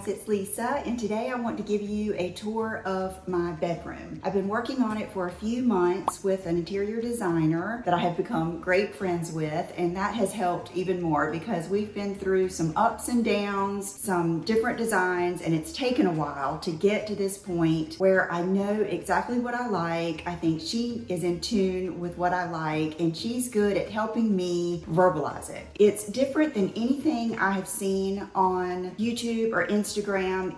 guys, it's Lisa, and today I want to give you a tour of my bedroom. I've been working on it for a few months with an interior designer that I have become great friends with, and that has helped even more because we've been through some ups and downs, some different designs, and it's taken a while to get to this point where I know exactly what I like. I think she is in tune with what I like, and she's good at helping me verbalize it. It's different than anything I have seen on YouTube or Instagram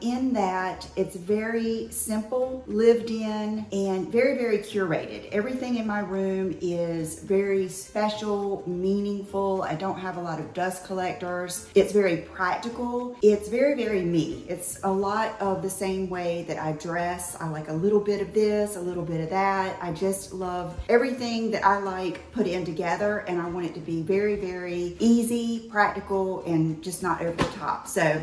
in that it's very simple, lived in, and very, very curated. Everything in my room is very special, meaningful. I don't have a lot of dust collectors. It's very practical. It's very, very me. It's a lot of the same way that I dress. I like a little bit of this, a little bit of that. I just love everything that I like put in together, and I want it to be very, very easy, practical, and just not over the top. So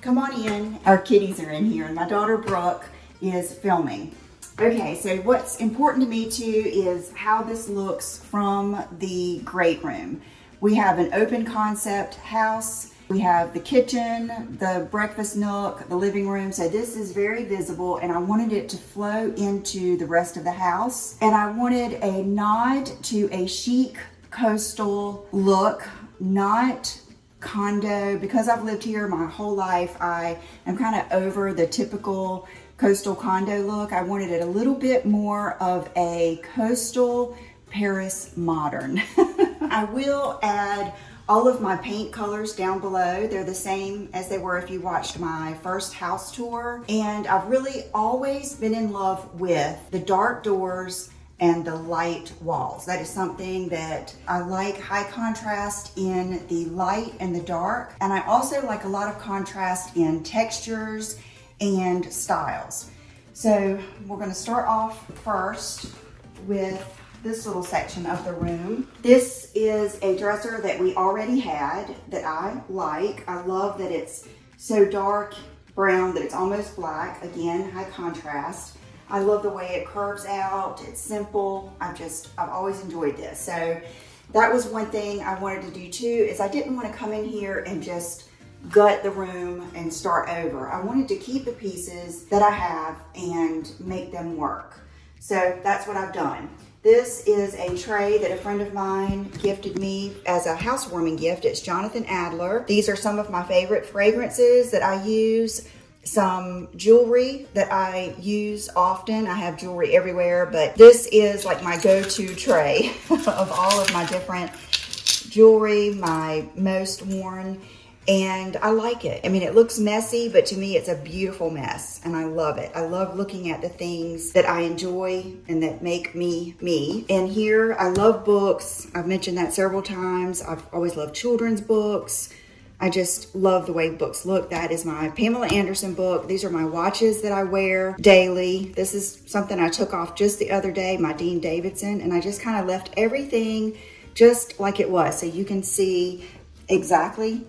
come on in. Our kitties are in here, and my daughter Brooke is filming. Okay, so what's important to me too is how this looks from the great room. We have an open concept house. We have the kitchen, the breakfast nook, the living room. So this is very visible, and I wanted it to flow into the rest of the house. And I wanted a nod to a chic coastal look, not condo. Because I've lived here my whole life, I am kind of over the typical coastal condo look. I wanted it a little bit more of a coastal Paris modern. I will add all of my paint colors down below. They're the same as they were if you watched my first house tour. And I've really always been in love with the dark doors and the light walls. That is something that I like, high contrast in the light and the dark. And I also like a lot of contrast in textures and styles. So we're gonna start off first with this little section of the room. This is a dresser that we already had that I like. I love that it's so dark brown that it's almost black. Again, high contrast. I love the way it curves out. It's simple. I've always enjoyed this. So that was one thing I wanted to do too, is I didn't want to come in here and just gut the room and start over. I wanted to keep the pieces that I have and make them work. So that's what I've done. This is a tray that a friend of mine gifted me as a housewarming gift. It's Jonathon Adler. These are some of my favorite fragrances that I use. Some jewelry that I use often. I have jewelry everywhere, but this is like my go-to tray of all of my different jewelry, my most worn, and I like it. I mean, it looks messy, but to me it's a beautiful mess, and I love it. I love looking at the things that I enjoy and that make me me. And here, I love books. I've mentioned that several times. I've always loved children's books. I just love the way books look. That is my Pamela Anderson book. These are my watches that I wear daily. This is something I took off just the other day, my Dean Davidson, and I just kind of left everything just like it was, so you can see exactly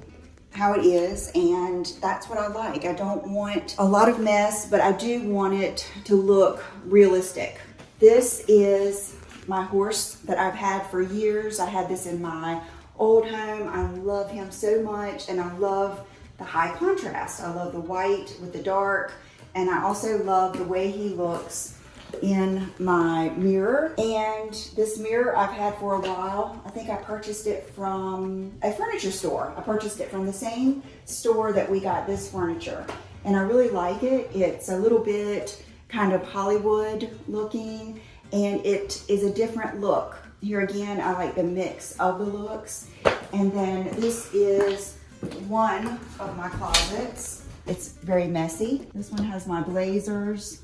how it is, and that's what I like. I don't want a lot of mess, but I do want it to look realistic. This is my horse that I've had for years. I had this in my old home. I love him so much, and I love the high contrast. I love the white with the dark, and I also love the way he looks in my mirror. And this mirror I've had for a while. I think I purchased it from a furniture store. I purchased it from the same store that we got this furniture, and I really like it. It's a little bit kind of Hollywood looking, and it is a different look. Here again, I like the mix of the looks. And then this is one of my closets. It's very messy. This one has my blazers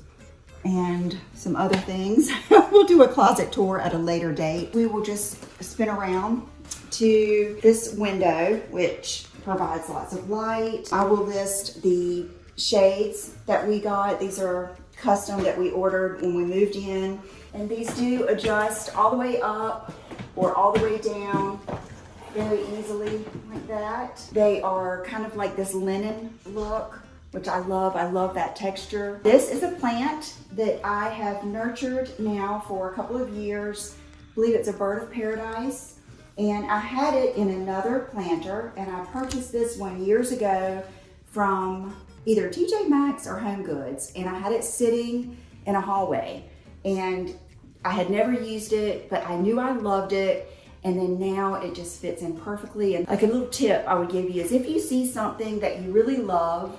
and some other things. We'll do a closet tour at a later date. We will just spin around to this window, which provides lots of light. I will list the shades that we got. These are custom that we ordered when we moved in. And these do adjust all the way up or all the way down very easily like that. They are kind of like this linen look, which I love. I love that texture. This is a plant that I have nurtured now for a couple of years. I believe it's a bird of paradise. And I had it in another planter, and I purchased this one years ago from either TJ Maxx or Home Goods, and I had it sitting in a hallway, and I had never used it, but I knew I loved it, and then now it just fits in perfectly. And like a little tip I would give you is if you see something that you really love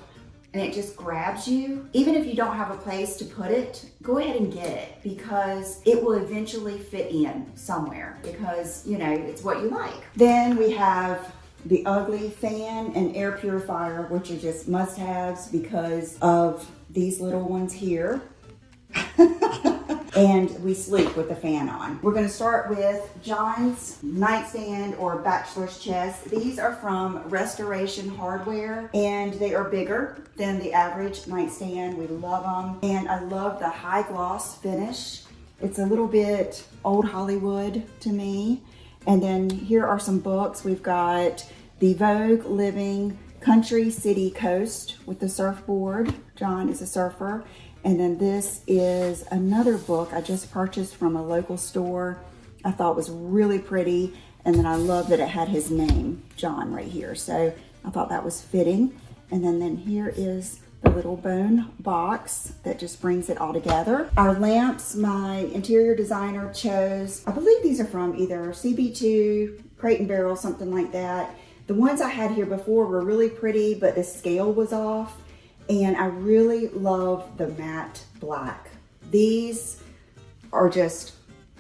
and it just grabs you, even if you don't have a place to put it, go ahead and get it, because it will eventually fit in somewhere, because you know, it's what you like. Then we have the ugly fan and air purifier, which are just must-haves because of these little ones here. And we sleep with the fan on. We're gonna start with John's nightstand or bachelor's chest. These are from Restoration Hardware, and they are bigger than the average nightstand. We love them. And I love the high gloss finish. It's a little bit old Hollywood to me. And then here are some books. We've got the Vogue Living Country City Coast with the surfboard. John is a surfer. And then this is another book I just purchased from a local store. I thought was really pretty. And then I love that it had his name, John, right here. So I thought that was fitting. And then here is the little bone box that just brings it all together. Our lamps, my interior designer chose, I believe these are from either CB2, Crate and Barrel, something like that. The ones I had here before were really pretty, but the scale was off. And I really love the matte black. These are just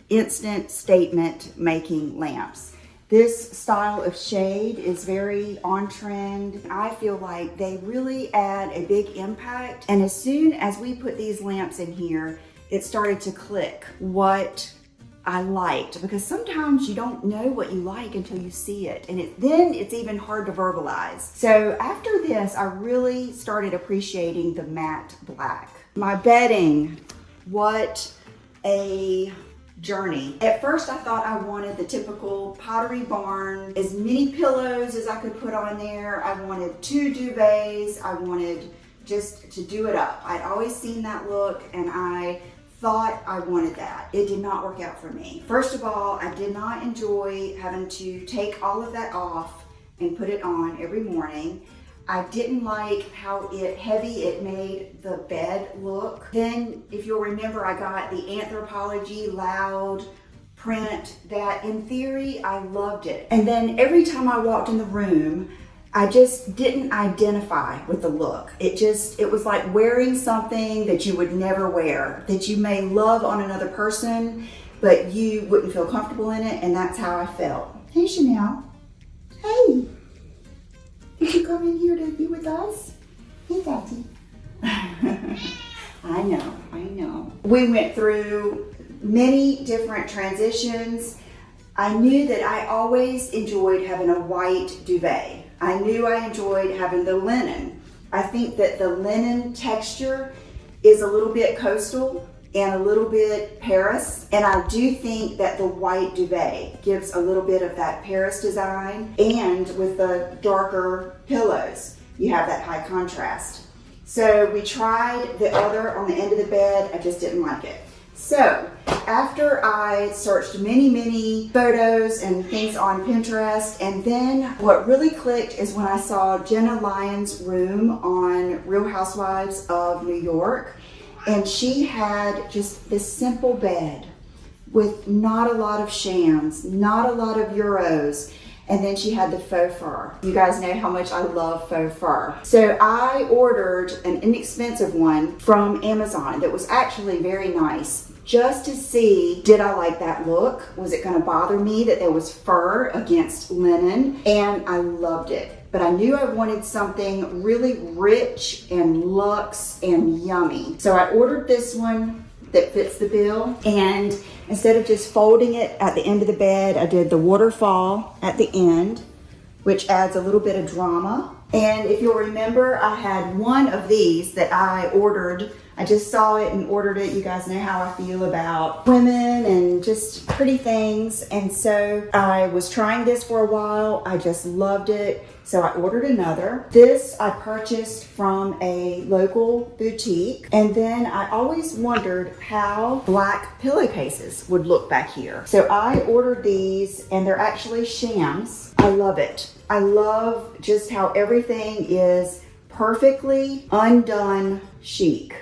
instant statement making lamps. This style of shade is very on trend. I feel like they really add a big impact. And as soon as we put these lamps in here, it started to click what I liked, because sometimes you don't know what you like until you see it, and then it's even hard to verbalize. So after this, I really started appreciating the matte black. My bedding, what a journey. At first I thought I wanted the typical Pottery Barn, as many pillows as I could put on there. I wanted 2 duvets. I wanted just to do it up. I'd always seen that look, and I thought I wanted that. It did not work out for me. First of all, I did not enjoy having to take all of that off and put it on every morning. I didn't like how heavy it made the bed look. Then, if you'll remember, I got the Anthropologie loud print that in theory, I loved it. And then every time I walked in the room, I just didn't identify with the look. It was like wearing something that you would never wear, that you may love on another person, but you wouldn't feel comfortable in it, and that's how I felt. Hey, Chanel. Hey. Did you come in here to be with us? Hey, Daddy. I know. We went through many different transitions. I knew that I always enjoyed having a white duvet. I knew I enjoyed having the linen. I think that the linen texture is a little bit coastal and a little bit Paris. And I do think that the white duvet gives a little bit of that Paris design. And with the darker pillows, you have that high contrast. So we tried the other on the end of the bed. I just didn't like it. So after I searched many photos and things on Pinterest, and then what really clicked is when I saw Jenna Lyon's room on Real Housewives of New York, and she had just this simple bed with not a lot of shams, not a lot of euros, and then she had the faux fur. You guys know how much I love faux fur. So I ordered an inexpensive one from Amazon that was actually very nice, just to see, did I like that look? Was it gonna bother me that there was fur against linen? And I loved it. But I knew I wanted something really rich and luxe and yummy. So I ordered this one that fits the bill. And instead of just folding it at the end of the bed, I did the waterfall at the end, which adds a little bit of drama. And if you'll remember, I had one of these that I ordered. I just saw it and ordered it. You guys know how I feel about women and just pretty things. And so I was trying this for a while. I just loved it. So I ordered another. This I purchased from a local boutique. And then I always wondered how black pillowcases would look back here. So I ordered these, and they're actually shams. I love it. I love just how everything is perfectly undone chic.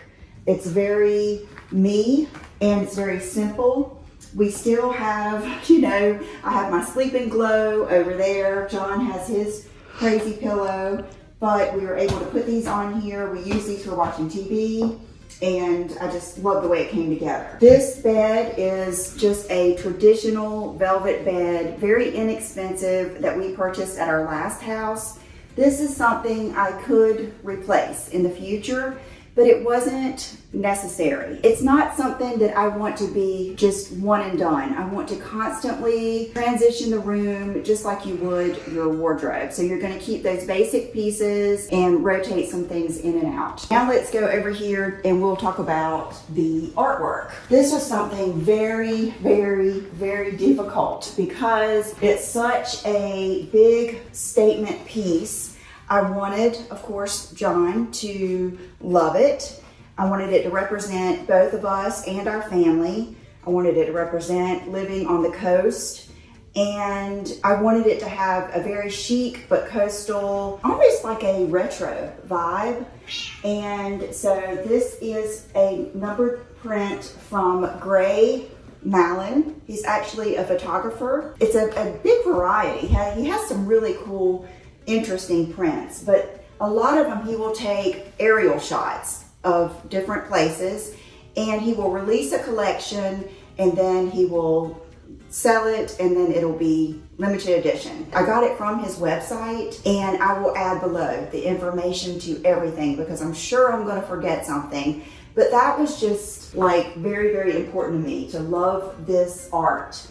It's very me and it's very simple. We still have, I have my Sleep and Glow over there. John has his crazy pillow, but we were able to put these on here. We use these for watching TV, and I just love the way it came together. This bed is just a traditional velvet bed, very inexpensive, that we purchased at our last house. This is something I could replace in the future, but it wasn't necessary. It's not something that I want to be just one and done. I want to constantly transition the room just like you would your wardrobe. So you're gonna keep those basic pieces and rotate some things in and out. Now let's go over here and we'll talk about the artwork. This was something very, very, very difficult because it's such a big statement piece. I wanted, of course, John to love it. I wanted it to represent both of us and our family. I wanted it to represent living on the coast. And I wanted it to have a very chic but coastal, almost like a retro vibe. And so this is a numbered print from Gray Malin. He's actually a photographer. It's a big variety. He has some really cool, interesting prints, but a lot of them he will take aerial shots of different places and he will release a collection and then he will sell it and then it'll be limited edition. I got it from his website and I will add below the information to everything because I'm sure I'm going to forget something, but that was just like very, very important to me to love this art.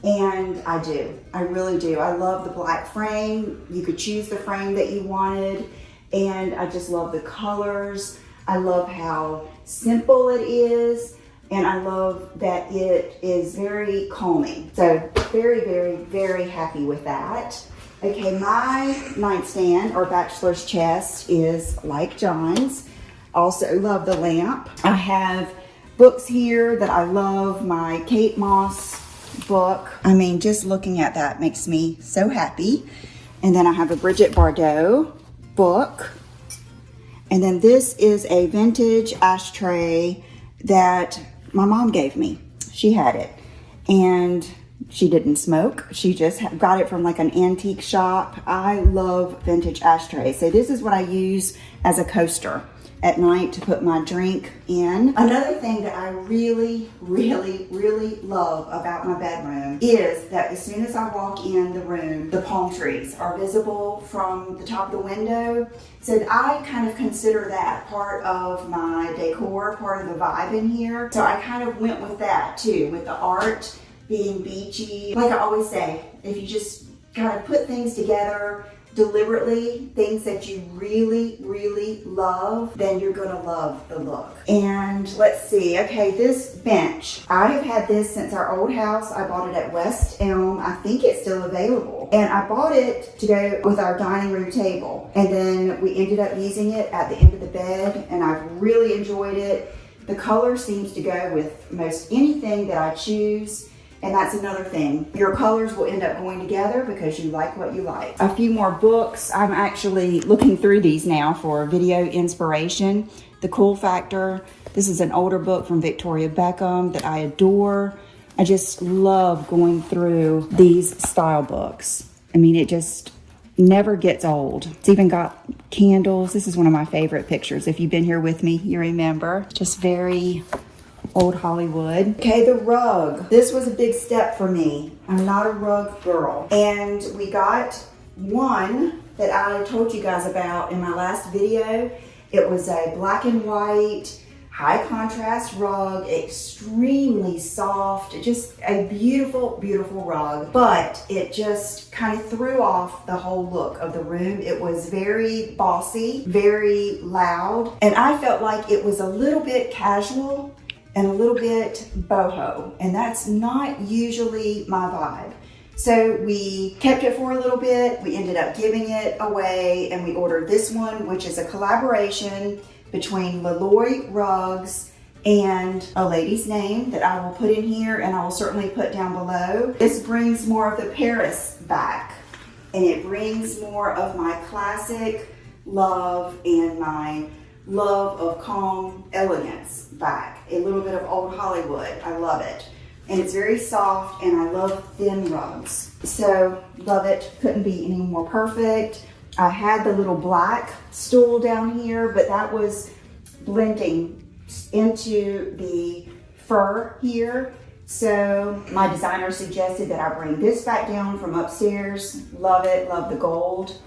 And I do, I really do. I love the black frame. You could choose the frame that you wanted. And I just love the colors. I love how simple it is. And I love that it is very calming. So very, very, very happy with that. Okay, my nightstand or bachelor's chest is like John's. Also love the lamp. I have books here that I love. My Kate Moss book. I mean, just looking at that makes me so happy. And then I have a Bridget Bardot book. And then this is a vintage ashtray that my mom gave me. She had it. And she didn't smoke. She just got it from like an antique shop. I love vintage ashtrays. So this is what I use as a coaster at night to put my drink in. Another thing that I really, really, really love about my bedroom is that as soon as I walk in the room, the palm trees are visible from the top of the window. So I kind of consider that part of my decor, part of the vibe in here. So I kind of went with that too, with the art being beachy. Like I always say, if you just kind of put things together deliberately, things that you really, really love, then you're gonna love the look. And let's see, okay, this bench. I have had this since our old house. I bought it at West Elm. I think it's still available. And I bought it to go with our dining room table. And then we ended up using it at the end of the bed, and I've really enjoyed it. The color seems to go with most anything that I choose. And that's another thing. Your colors will end up going together because you like what you like. A few more books. I'm actually looking through these now for video inspiration. The Cool Factor. This is an older book from Victoria Beckham that I adore. I just love going through these style books. I mean, it just never gets old. It's even got candles. This is one of my favorite pictures. If you've been here with me, you remember. Just very old Hollywood. Okay, the rug. This was a big step for me. I'm not a rug girl. And we got one that I told you guys about in my last video. It was a black and white, high contrast rug, extremely soft, just a beautiful, beautiful rug. But it just kind of threw off the whole look of the room. It was very bossy, very loud. And I felt like it was a little bit casual and a little bit boho, and that's not usually my vibe. So we kept it for a little bit, we ended up giving it away, and we ordered this one, which is a collaboration between Leloy Rugs and a lady's name that I will put in here and I will certainly put down below. This brings more of the Paris back, and it brings more of my classic love and my love of calm elegance back. A little bit of old Hollywood. I love it. And it's very soft, and I love thin rugs. So, love it. Couldn't be any more perfect. I had the little black stool down here, but that was blending into the fur here. So my designer suggested that I bring this back down from upstairs. Love it, love the gold.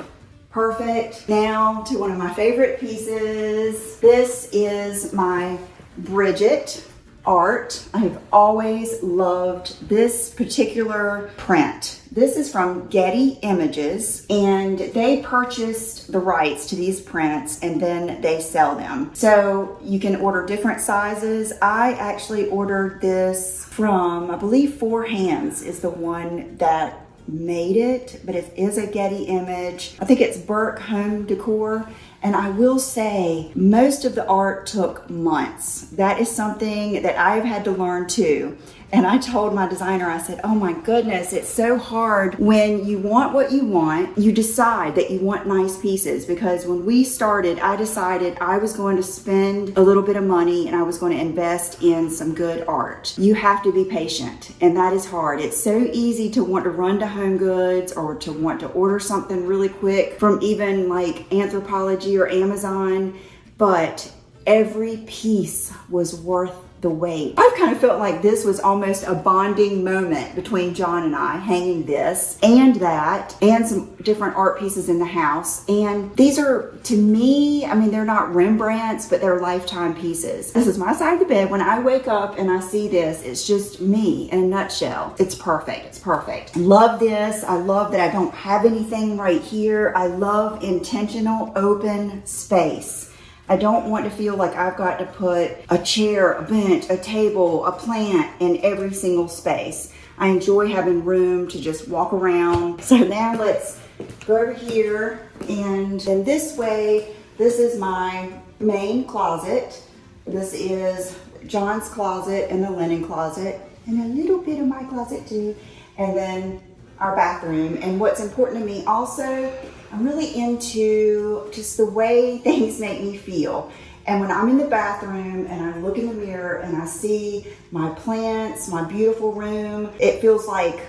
Perfect. Now to one of my favorite pieces. This is my Bridget art. I have always loved this particular print. This is from Getty Images, and they purchased the rights to these prints and then they sell them. So you can order different sizes. I actually ordered this from, I believe, Four Hands is the one that made it, but it is a Getty image. I think it's Burke Home Decor. And I will say, most of the art took months. That is something that I've had to learn too. And I told my designer, I said, oh my goodness, it's so hard when you want what you want, you decide that you want nice pieces. Because when we started, I decided I was going to spend a little bit of money and I was going to invest in some good art. You have to be patient, and that is hard. It's so easy to want to run to Home Goods or to want to order something really quick from even like Anthropologie or Amazon, but every piece was worth the wait. I've kind of felt like this was almost a bonding moment between John and I, hanging this and that and some different art pieces in the house. And these are, to me, I mean, they're not Rembrandts, but they're lifetime pieces. This is my side of the bed. When I wake up and I see this, it's just me in a nutshell. It's perfect. It's perfect. Love this. I love that I don't have anything right here. I love intentional open space. I don't want to feel like I've got to put a chair, a bench, a table, a plant in every single space. I enjoy having room to just walk around. So now let's go over here, and in this way, this is my main closet. This is John's closet and the linen closet, and a little bit of my closet too, and then our bathroom. And what's important to me also, I'm really into just the way things make me feel. And when I'm in the bathroom and I look in the mirror and I see my plants, my beautiful room, it feels like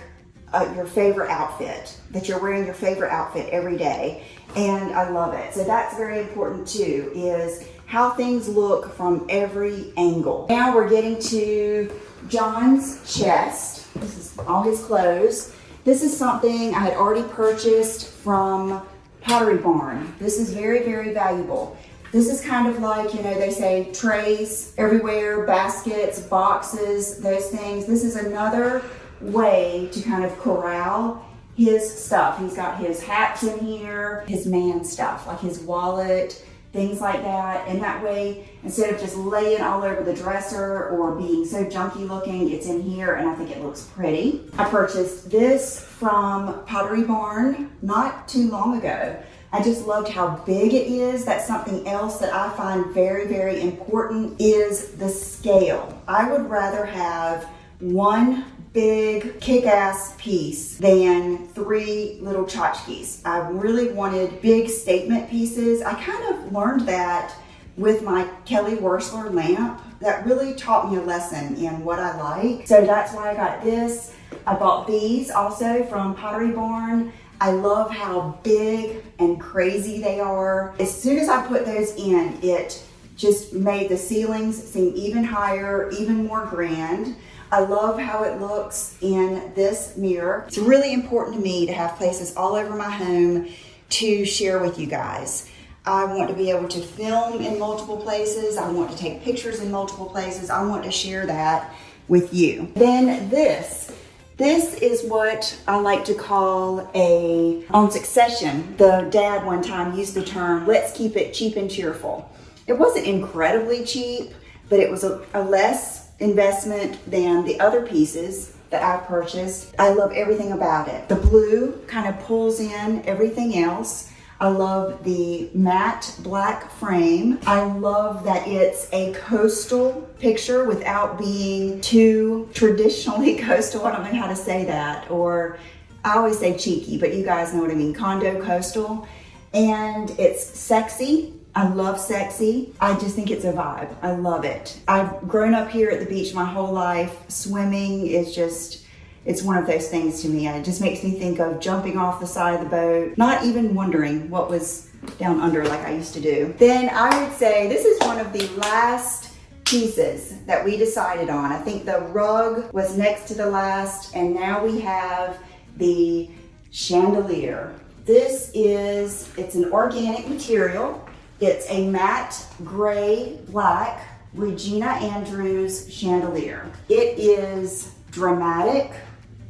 your favorite outfit, that you're wearing your favorite outfit every day. And I love it. So that's very important too, is how things look from every angle. Now we're getting to John's chest. This is all his clothes. This is something I had already purchased from Pottery Barn. This is very, very valuable. This is kind of like, you know, they say trays everywhere, baskets, boxes, those things. This is another way to kind of corral his stuff. He's got his hats in here, his man stuff, like his wallet, things like that. And that way, instead of just laying all over the dresser or being so junky looking, it's in here, and I think it looks pretty. I purchased this from Pottery Barn not too long ago. I just loved how big it is. That's something else that I find very, very important is the scale. I would rather have one big kick-ass piece than three little tchotchkes. I really wanted big statement pieces. I kind of learned that with my Kelly Wearstler lamp. That really taught me a lesson in what I like. So that's why I got this. I bought these also from Pottery Barn. I love how big and crazy they are. As soon as I put those in, it just made the ceilings seem even higher, even more grand. I love how it looks in this mirror. It's really important to me to have places all over my home to share with you guys. I want to be able to film in multiple places. I want to take pictures in multiple places. I want to share that with you. Then this is what I like to call on Succession. The dad one time used the term, let's keep it cheap and cheerful. It wasn't incredibly cheap, but it was a less investment than the other pieces that I've purchased. I love everything about it. The blue kind of pulls in everything else. I love the matte black frame. I love that it's a coastal picture without being too traditionally coastal. I don't know how to say that, or I always say cheeky, but you guys know what I mean, condo coastal. and it's sexy. I love sexy. I just think it's a vibe. I love it. I've grown up here at the beach my whole life. Swimming is just, it's one of those things to me. It just makes me think of jumping off the side of the boat, not even wondering what was down under like I used to do. Then I would say this is one of the last pieces that we decided on. I think the rug was next to the last, and now we have the chandelier. It's an organic material. It's a matte gray black Regina Andrews chandelier. It is dramatic.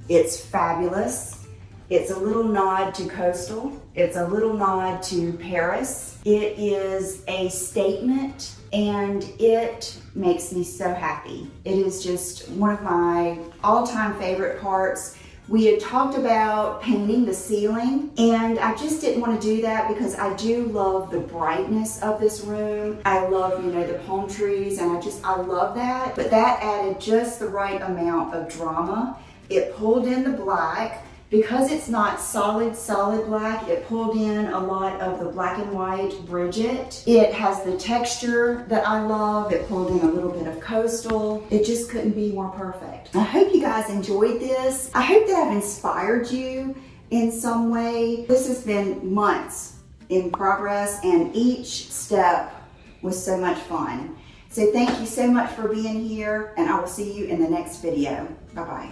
It's fabulous. It's a little nod to coastal. It's a little nod to Paris. It is a statement, and it makes me so happy. It is just one of my all-time favorite parts. We had talked about painting the ceiling, and I just didn't want to do that because I do love the brightness of this room. I love, the palm trees, and I love that. But that added just the right amount of drama. It pulled in the black. Because it's not solid black, it pulled in a lot of the black and white Bridget. It has the texture that I love. It pulled in a little bit of coastal. It just couldn't be more perfect. I hope you guys enjoyed this. I hope that I've inspired you in some way. This has been months in progress, and each step was so much fun. So thank you so much for being here, and I will see you in the next video. Bye-bye.